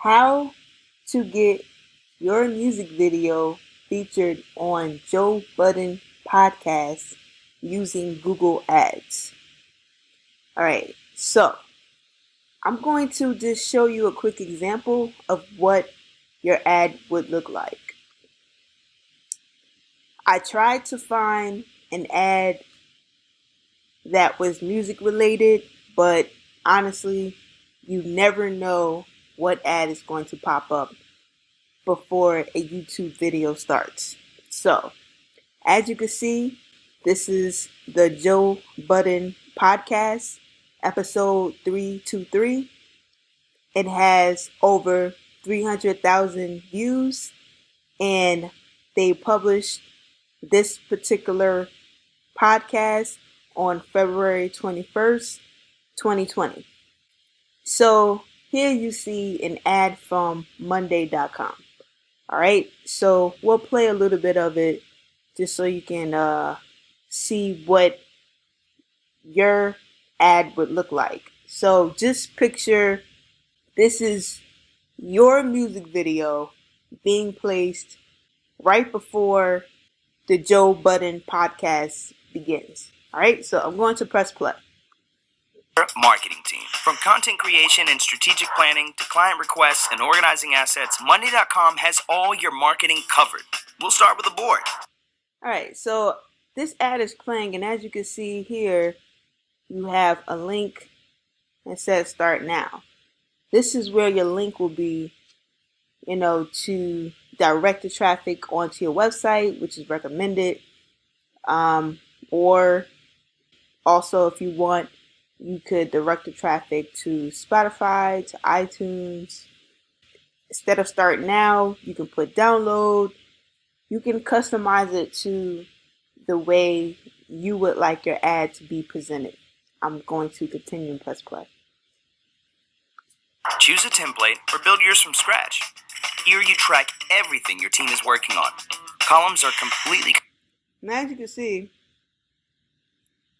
How to get your music video featured on Joe Budden podcast using Google Ads. Alright, so I'm going to just show you a quick example of what your ad would look like. I tried to find an ad that was music related, but honestly, you never know what ad is going to pop up before a YouTube video starts. So, as you can see, this is the Joe Budden podcast, episode 323. It has over 300,000 views, and they published this particular podcast on February 21st, 2020. So here you see an ad from Monday.com. All right, so we'll play a little bit of it just so you can see what your ad would look like. So just picture this is your music video being placed right before the Joe Budden podcast begins. All right, so I'm going to press play. Marketing team. From content creation and strategic planning to client requests and organizing assets, Monday.com has all your marketing covered. We'll start with a board. All right, so this ad is playing, and as you can see here, you have a link that says start now. This is where your link will be, to direct the traffic onto your website, which is recommended. Or also, if you want, you could direct the traffic to Spotify, to iTunes. Instead of start now, you can put download. You can customize it to the way you would like your ad to be presented. I'm going to continue and press play. Choose a template or build yours from scratch. Here you track everything your team is working on. Columns are completely... And as you can see,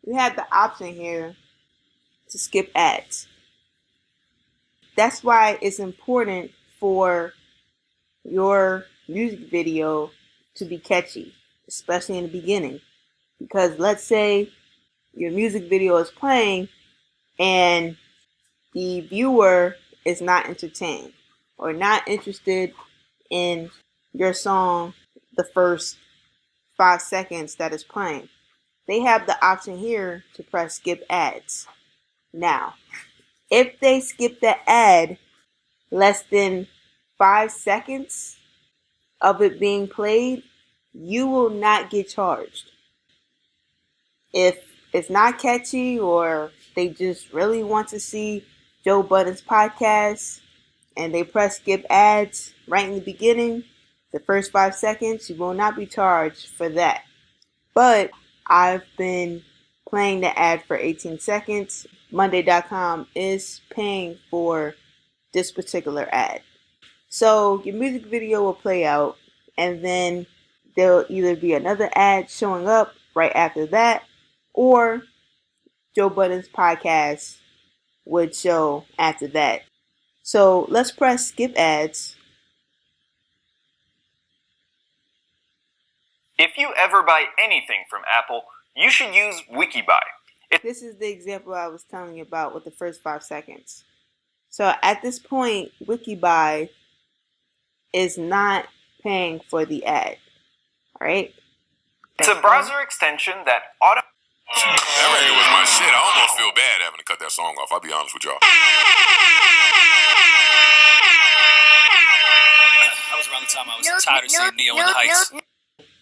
you have the option here to skip ads. That's why it's important for your music video to be catchy, especially in the beginning. Because let's say your music video is playing and the viewer is not entertained or not interested in your song the first 5 seconds that is playing. They have the option here to press skip ads. Now, if they skip the ad less than 5 seconds of it being played, you will not get charged. If it's not catchy or they just really want to see Joe Budden's podcast and they press skip ads right in the beginning, the first 5 seconds, you will not be charged for that. But I've been playing the ad for 18 seconds. Monday.com is paying for this particular ad. So your music video will play out, and then there'll either be another ad showing up right after that, or Joe Budden's podcast would show after that. So let's press skip ads. If you ever buy anything from Apple, you should use WikiBuy. This is the example I was telling you about with the first 5 seconds. So at this point, WikiBuy is not paying for the ad. All right? It's a browser extension that That record was my shit. I almost feel bad having to cut that song off. I'll be honest with y'all. That was around the time I was tired of seeing Neo in the Heights.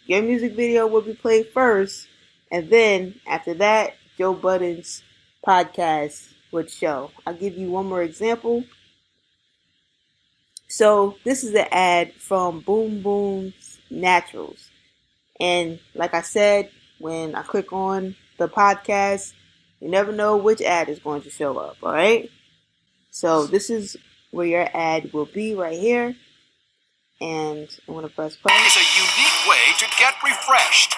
Your music video will be played first, and then after that, Joe Budden's podcast would show. I'll give you one more example. So this is an ad from Boom Boom's Naturals. And like I said, when I click on the podcast, you never know which ad is going to show up, all right? So this is where your ad will be right here. And I'm going to press play. It's a unique way to get refreshed.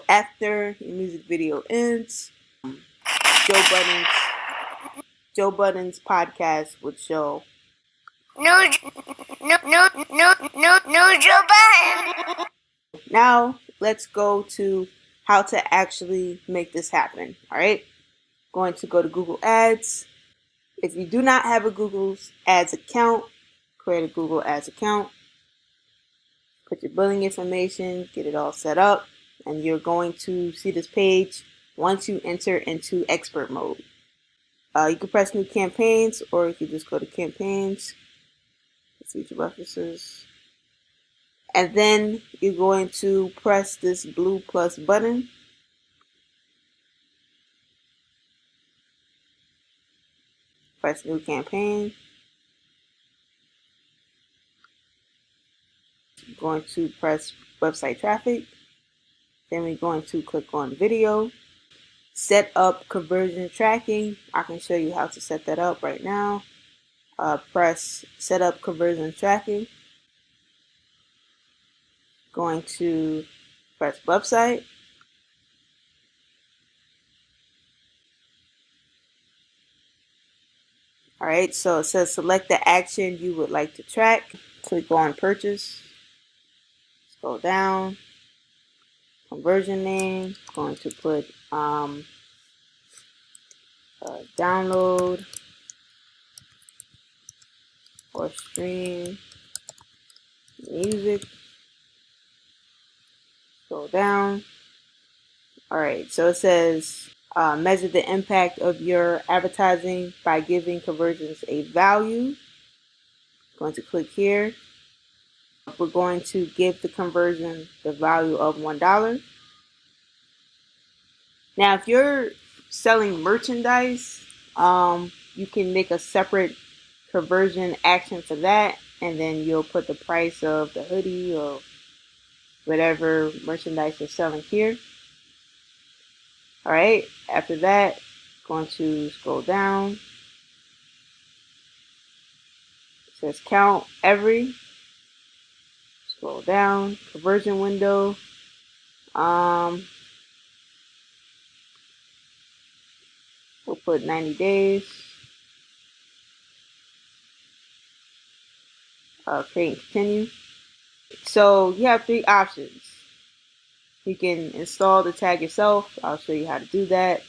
After your music video ends, Joe Budden's Joe Budden's podcast would show. No, Joe Budden. Now, let's go to how to actually make this happen. All right. Going to go to Google Ads. If you do not have a Google Ads account, create a Google Ads account. Put your billing information, get it all set up, and you're going to see this page once you enter into expert mode. You can press new campaigns, or you can just go to campaigns, feature references, and then you're going to press this blue plus button. Press new campaign. I'm going to press website traffic. Then we're going to click on video. Set up conversion tracking. I can show you how to set that up right now. Press set up conversion tracking. Going to press website. Alright, so it says select the action you would like to track. Click on purchase. Scroll down. Conversion name. Going to put download or stream music. Scroll down. Alright, so it says measure the impact of your advertising by giving conversions a value. Going to click here. We're going to give the conversion the value of $1. Now, if you're selling merchandise, you can make a separate conversion action for that, and then you'll put the price of the hoodie or whatever merchandise you're selling here. Alright, after that, going to scroll down. It says count every. Scroll down, conversion window. We'll put 90 days. Create and continue. So you have 3 options. You can install the tag yourself. I'll show you how to do that.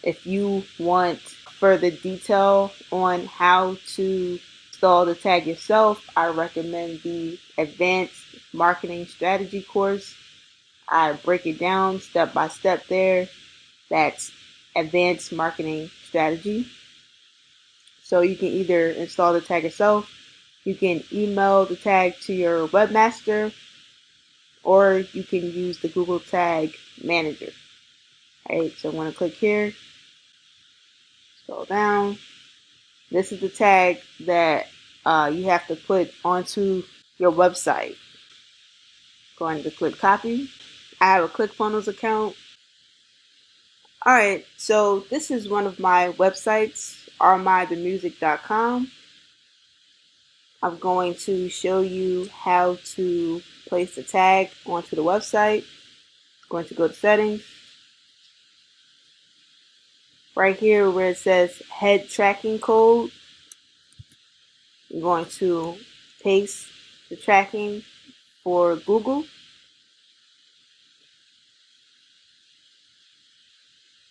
If you want further detail on how to install the tag yourself, I recommend the Advanced Marketing Strategy course. I break it down step by step there. That's Advanced Marketing Strategy. So you can either install the tag yourself, you can email the tag to your webmaster, or you can use the Google Tag Manager. Alright, so I'm going to click here, scroll down. This is the tag that you have to put onto your website. Going to click copy. I have a ClickFunnels account. Alright, so this is one of my websites, rmythemusic.com. I'm going to show you how to place the tag onto the website. I'm going to go to settings. Right here where it says head tracking code, I'm going to paste the tracking for Google.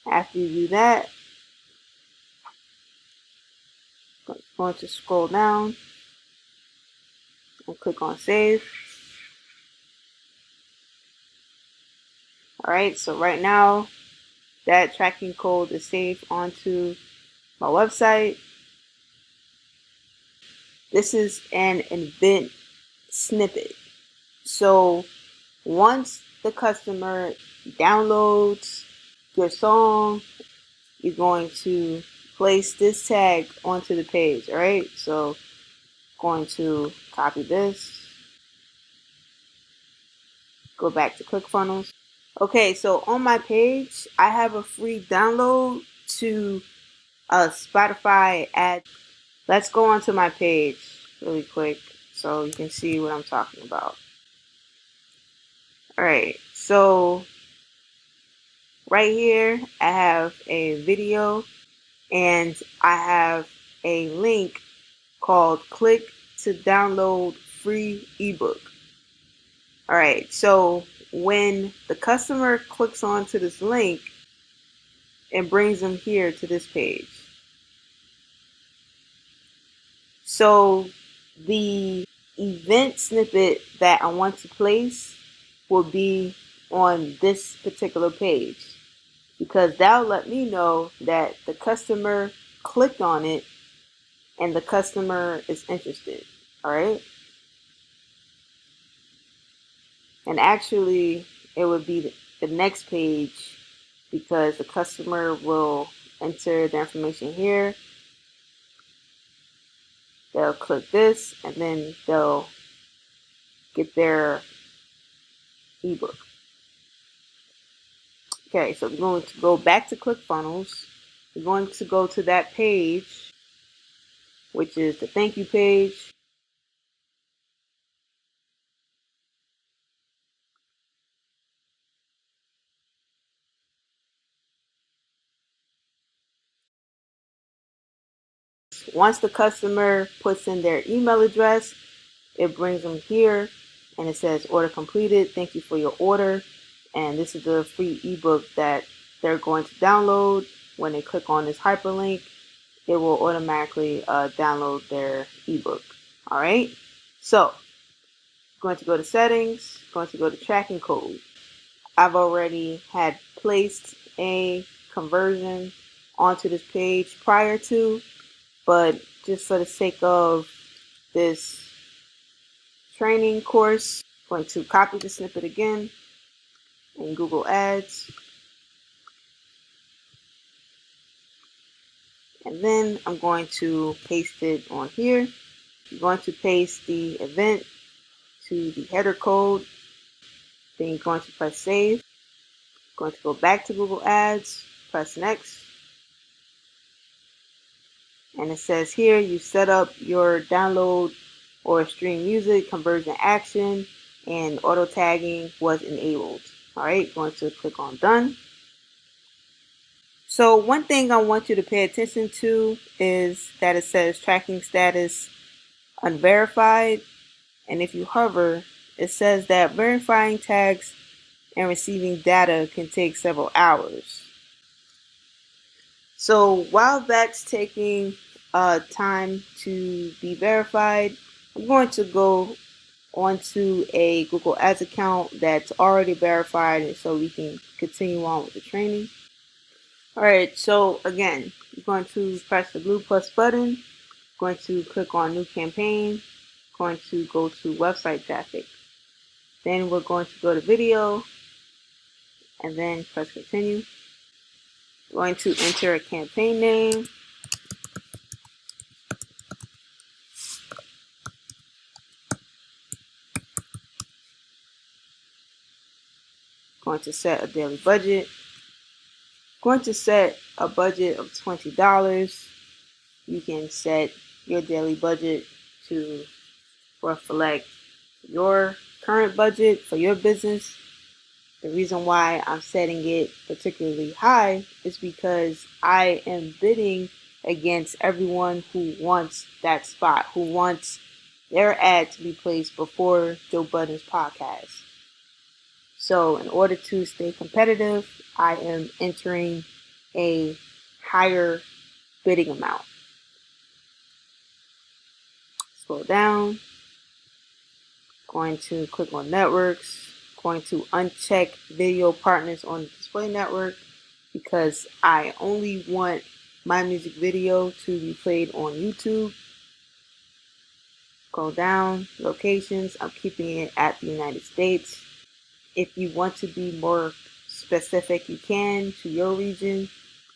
After you do that, I'm going to scroll down and click on save. Alright, so right now that tracking code is saved onto my website. This is an event snippet. So once the customer downloads your song, you're going to place this tag onto the page. Alright, so going to copy this, go back to ClickFunnels. Okay, so on my page, I have a free download to Spotify ad. Let's go onto my page really quick so you can see what I'm talking about. Alright, so right here I have a video and I have a link called click to download free ebook. All right, so when the customer clicks onto this link, it brings them here to this page. So the event snippet that I want to place will be on this particular page, because that'll let me know that the customer clicked on it and the customer is interested. All right. And actually, it would be the next page, because the customer will enter the information here. They'll click this and then they'll get their ebook. Okay, so we're going to go back to ClickFunnels. We're going to go to that page, which is the thank you page. Once the customer puts in their email address, it brings them here and it says order completed. Thank you for your order. And this is the free ebook that they're going to download. When they click on this hyperlink, it will automatically download their ebook. All right. So going to go to settings, going to go to tracking code. I've already had placed a conversion onto this page prior to, but just for the sake of this training course, I'm going to copy the snippet again in Google Ads. And then I'm going to paste it on here. I'm going to paste the event to the header code. Then you're going to press save. Going to go back to Google Ads, press next. And it says here you set up your download or stream music conversion action, and auto tagging was enabled. All right, going to click on done. So one thing I want you to pay attention to is that it says tracking status unverified. And if you hover, it says that verifying tags and receiving data can take several hours. So while that's taking time to be verified, I'm going to go onto a Google Ads account that's already verified so we can continue on with the training. All right, so again, you're going to press the blue plus button, going to click on new campaign, going to go to website traffic. Then we're going to go to video and then press continue. Going to enter a campaign name. Going to set a daily budget. Going to set a budget of $20. You can set your daily budget to reflect your current budget for your business. The reason why I'm setting it particularly high is because I am bidding against everyone who wants that spot, who wants their ad to be placed before Joe Budden's podcast. So in order to stay competitive, I am entering a higher bidding amount. Scroll down, going to click on networks, going to uncheck video partners on the display network because I only want my music video to be played on YouTube. Go down, locations, I'm keeping it at the United States. If you want to be more specific, you can to your region.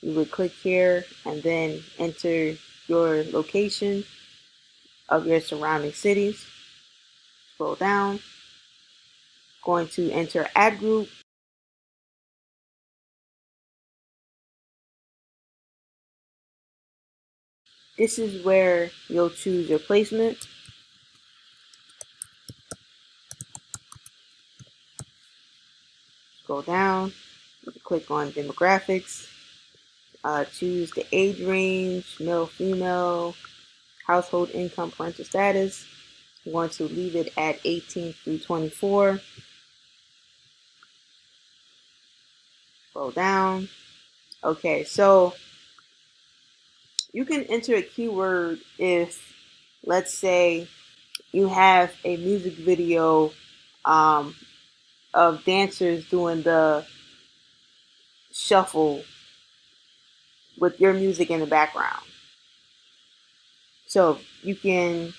You would click here and then enter your location of your surrounding cities. Scroll down. Going to enter ad group. This is where you'll choose your placement. Scroll down. You can click on demographics. Choose the age range, male, female, household income, parental status. I'm going to leave it at 18 through 24. Scroll down. Okay, so you can enter a keyword if, let's say, you have a music video of dancers doing the shuffle with your music in the background. So you can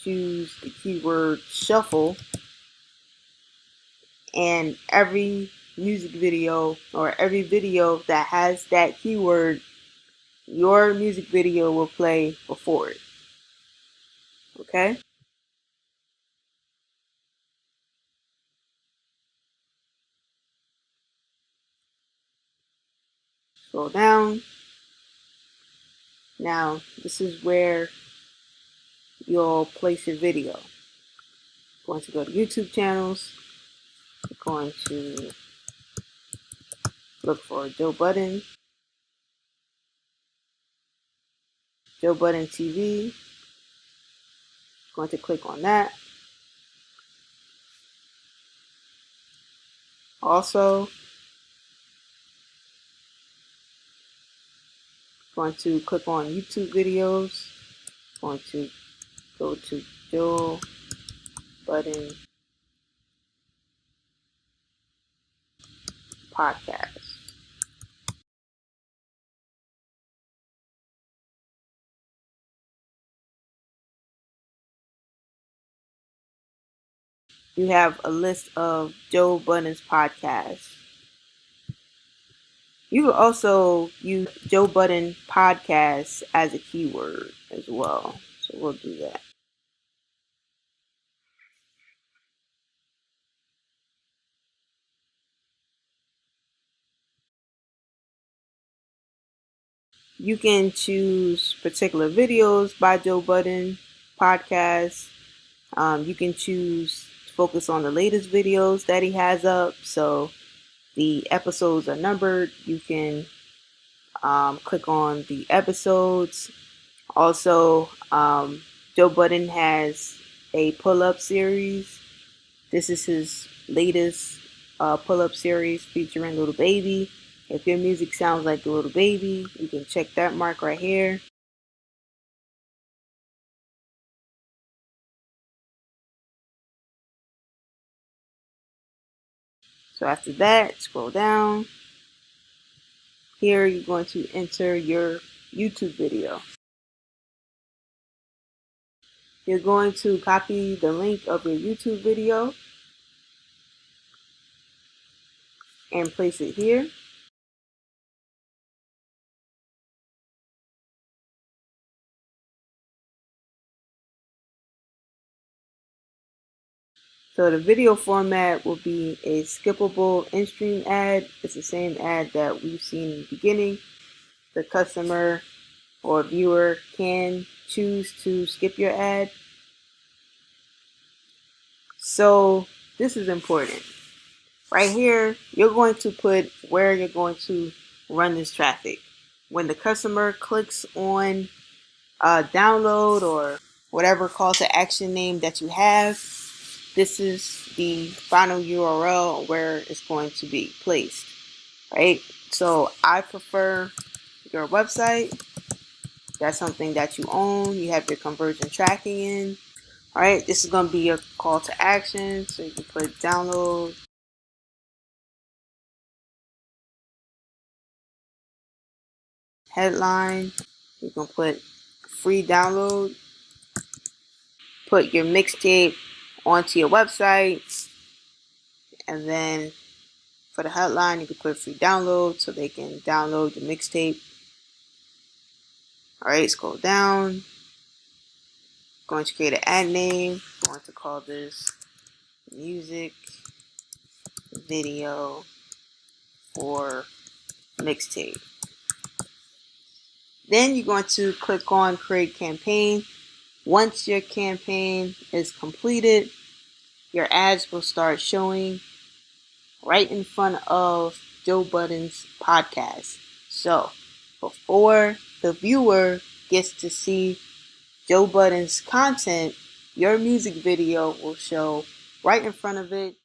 choose the keyword shuffle, and every music video or every video that has that keyword, your music video will play before it. Okay? Scroll down. Now, this is where you'll place your video. Going to go to YouTube channels. Going to look for Joe Budden. Joe Budden TV. Going to click on that. Also, going to click on YouTube videos. Going to go to Joe Budden podcast. You have a list of Joe Budden's podcasts. You will also use Joe Budden podcast as a keyword as well. So we'll do that. You can choose particular videos by Joe Budden podcast. You can choose to focus on the latest videos that he has up. So the episodes are numbered. You can click on the episodes. Also, Joe Budden has a pull-up series. This is his latest pull-up series featuring Little Baby. If your music sounds like the Little Baby, you can check that mark right here. So after that, scroll down. Here you're going to enter your YouTube video. You're going to copy the link of your YouTube video and place it here. So the video format will be a skippable in-stream ad. It's the same ad that we've seen in the beginning. The customer or viewer can choose to skip your ad. So this is important. Right here, you're going to put where you're going to run this traffic. When the customer clicks on download or whatever call to action name that you have, this is the final URL where it's going to be placed, right? So I prefer your website. That's something that you own. You have your conversion tracking in. All right, this is going to be your call to action. So you can put download. Headline. You can put free download. Put your mixtape onto your website, and then for the headline you can put free download so they can download the mixtape. Alright, scroll down. Going to create an ad name. Going to call this music video for mixtape. Then you're going to click on create campaign. Once your campaign is completed, your ads will start showing right in front of Joe Budden's podcast. So before the viewer gets to see Joe Budden's content, your music video will show right in front of it.